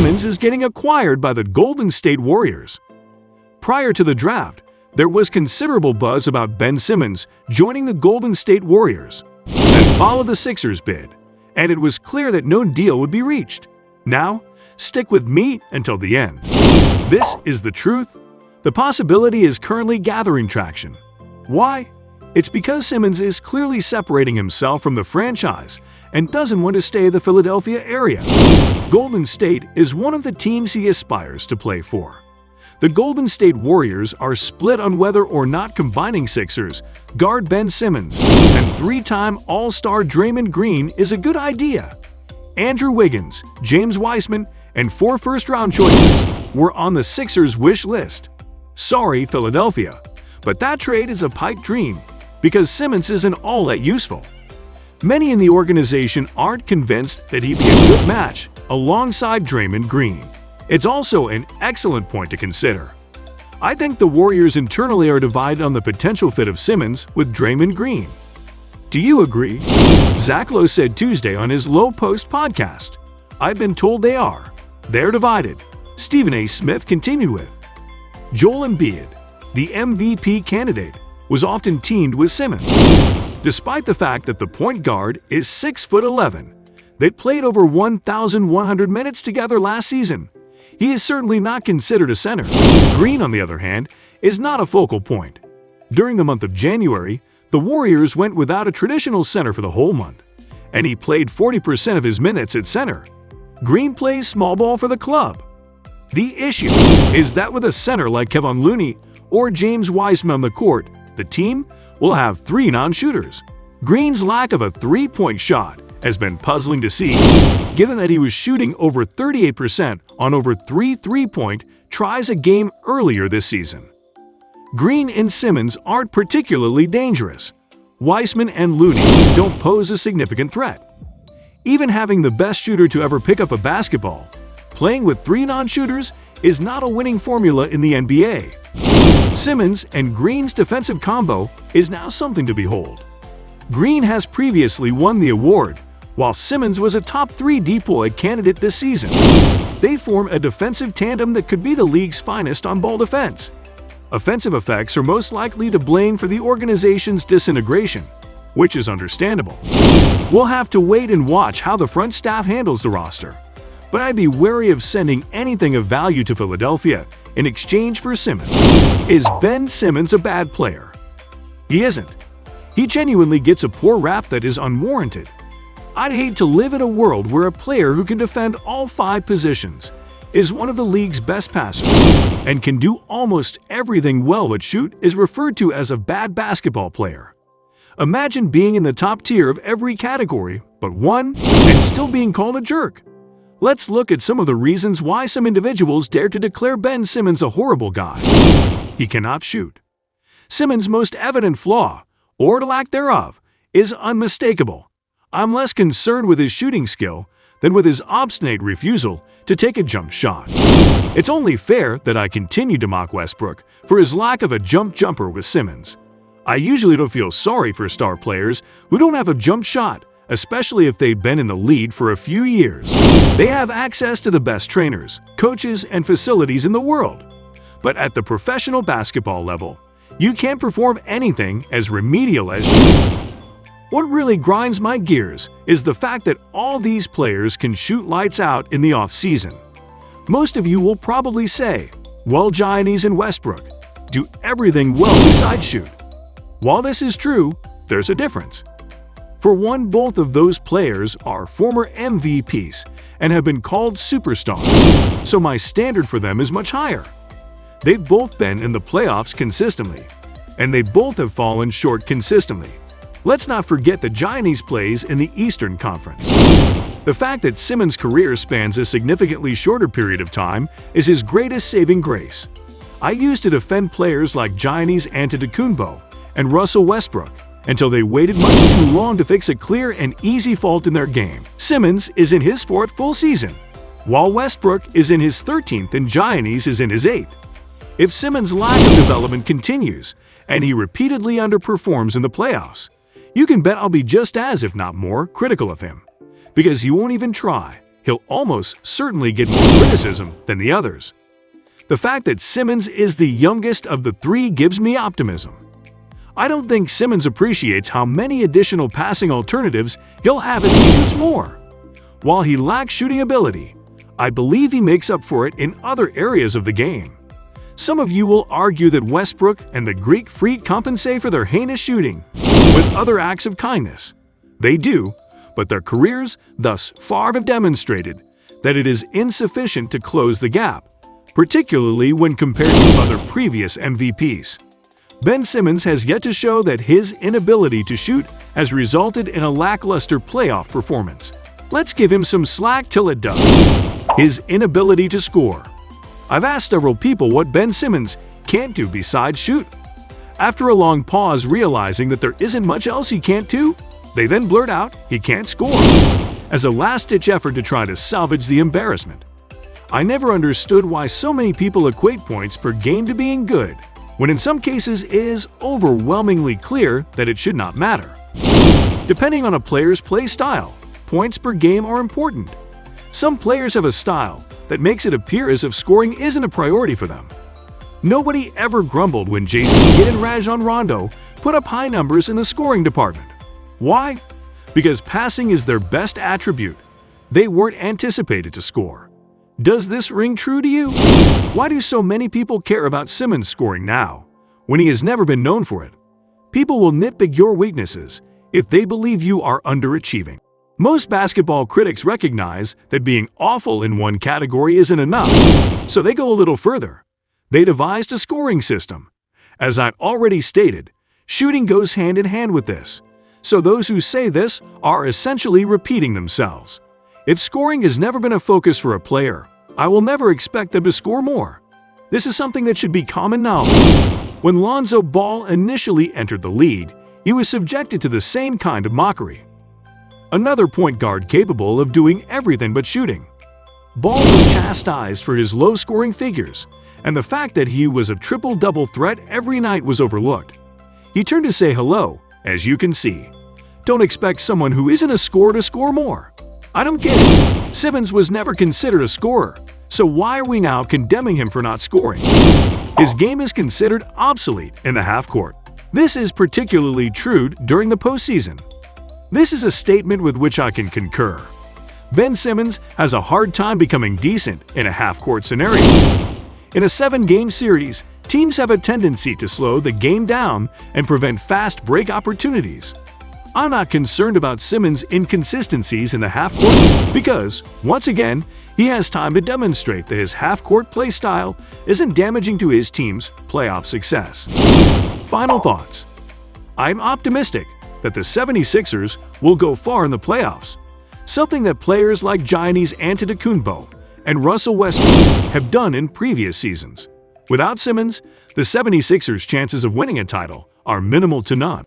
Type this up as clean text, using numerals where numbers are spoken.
Simmons is getting acquired by the Golden State Warriors. Prior to the draft, there was considerable buzz about Ben Simmons joining the Golden State Warriors. Then followed the Sixers bid, and it was clear that no deal would be reached. Now, stick with me until the end. This is the truth. The possibility is currently gathering traction. Why? It's because Simmons is clearly separating himself from the franchise and doesn't want to stay in the Philadelphia area. Golden State is one of the teams he aspires to play for. The Golden State Warriors are split on whether or not combining Sixers guard Ben Simmons and three-time All-Star Draymond Green is a good idea. Andrew Wiggins, James Wiseman, and 4 first-round choices were on the Sixers' wish list. Sorry, Philadelphia, but that trade is a pipe dream because Simmons isn't all that useful. Many in the organization aren't convinced that he'd be a good match alongside Draymond Green. It's also an excellent point to consider. I think the Warriors internally are divided on the potential fit of Simmons with Draymond Green. Do you agree? Zach Lowe said Tuesday on his Low Post podcast. I've been told they are. They're divided. Stephen A. Smith continued with, Joel Embiid, the MVP candidate, was often teamed with Simmons. Despite the fact that the point guard is 6'11", they played over 1,100 minutes together last season. He is certainly not considered a center. Green, on the other hand, is not a focal point. During the month of January, the Warriors went without a traditional center for the whole month, and he played 40% of his minutes at center. Green plays small ball for the club. The issue is that with a center like Kevon Looney or James Wiseman on the court, the team will have 3 non-shooters. Green's lack of a three-point shot has been puzzling to see, given that he was shooting over 38% on over 3 three-point tries a game earlier this season. Green and Simmons aren't particularly dangerous. Wiseman and Looney don't pose a significant threat. Even having the best shooter to ever pick up a basketball, playing with 3 non-shooters is not a winning formula in the NBA. Simmons and Green's defensive combo is now something to behold. Green has previously won the award, while Simmons was a top 3 DPOY candidate this season. They form a defensive tandem that could be the league's finest on ball defense. Offensive effects are most likely to blame for the organization's disintegration, which is understandable. We'll have to wait and watch how the front staff handles the roster, but I'd be wary of sending anything of value to Philadelphia in exchange for Simmons. Is Ben Simmons a bad player? He isn't. He genuinely gets a poor rap that is unwarranted. I'd hate to live in a world where a player who can defend all 5 positions, is one of the league's best passers, and can do almost everything well but shoot is referred to as a bad basketball player. Imagine being in the top tier of every category but one and still being called a jerk. Let's look at some of the reasons why some individuals dare to declare Ben Simmons a horrible guy. He cannot shoot. Simmons' most evident flaw, or lack thereof, is unmistakable. I'm less concerned with his shooting skill than with his obstinate refusal to take a jump shot. It's only fair that I continue to mock Westbrook for his lack of a jumper with Simmons. I usually don't feel sorry for star players who don't have a jump shot, especially if they've been in the lead for a few years. They have access to the best trainers, coaches, and facilities in the world. But at the professional basketball level, you can't perform anything as remedial as shooting. What really grinds my gears is the fact that all these players can shoot lights out in the off-season. Most of you will probably say, well, Giannis and Westbrook do everything well besides shoot. While this is true, there's a difference. For one, both of those players are former MVPs and have been called superstars, so my standard for them is much higher. They've both been in the playoffs consistently, and they both have fallen short consistently. Let's not forget that Giannis plays in the Eastern Conference. The fact that Simmons' career spans a significantly shorter period of time is his greatest saving grace. I used to defend players like Giannis Antetokounmpo and Russell Westbrook until they waited much too long to fix a clear and easy fault in their game. Simmons is in his 4th full season, while Westbrook is in his 13th and Giannis is in his 8th. If Simmons' lack of development continues and he repeatedly underperforms in the playoffs, you can bet I'll be just as, if not more, critical of him. Because he won't even try. he'll almost certainly get more criticism than the others. The fact that Simmons is the youngest of the three gives me optimism. I don't think Simmons appreciates how many additional passing alternatives he'll have if he shoots more. While he lacks shooting ability, I believe he makes up for it in other areas of the game. Some of you will argue that Westbrook and the Greek Freak compensate for their heinous shooting with other acts of kindness. They do, but their careers thus far have demonstrated that it is insufficient to close the gap, particularly when compared to other previous MVPs. Ben Simmons has yet to show that his inability to shoot has resulted in a lackluster playoff performance. Let's give him some slack till it does. His inability to score. I've asked several people what Ben Simmons can't do besides shoot. After a long pause, realizing that there isn't much else he can't do, they then blurt out he can't score, as a last-ditch effort to try to salvage the embarrassment. I never understood why so many people equate points per game to being good, when in some cases it is overwhelmingly clear that it should not matter. Depending on a player's play style, points per game are important. Some players have a style that makes it appear as if scoring isn't a priority for them. Nobody ever grumbled when Jason Kidd and Rajon Rondo put up high numbers in the scoring department. Why? Because passing is their best attribute. They weren't anticipated to score. Does this ring true to you? Why do so many people care about Simmons scoring now, when he has never been known for it? People will nitpick your weaknesses if they believe you are underachieving. Most basketball critics recognize that being awful in one category isn't enough, so they go a little further. They devised a scoring system. As I've already stated, shooting goes hand in hand with this, so those who say this are essentially repeating themselves. If scoring has never been a focus for a player, I will never expect them to score more. This is something that should be common knowledge. When Lonzo Ball initially entered the league, he was subjected to the same kind of mockery. Another point guard capable of doing everything but shooting. Ball was chastised for his low-scoring figures, and the fact that he was a triple-double threat every night was overlooked. He turned to say hello, as you can see. Don't expect someone who isn't a scorer to score more. I don't get it. Simmons was never considered a scorer, so why are we now condemning him for not scoring? His game is considered obsolete in the half-court. This is particularly true during the postseason. This is a statement with which I can concur. Ben Simmons has a hard time becoming decent in a half-court scenario. In a 7-game series, teams have a tendency to slow the game down and prevent fast break opportunities. I'm not concerned about Simmons' inconsistencies in the half-court because, once again, he has time to demonstrate that his half-court play style isn't damaging to his team's playoff success. Final thoughts. I'm optimistic that the 76ers will go far in the playoffs, something that players like Giannis Antetokounmpo and Russell Westbrook have done in previous seasons. Without Simmons, the 76ers' chances of winning a title are minimal to none.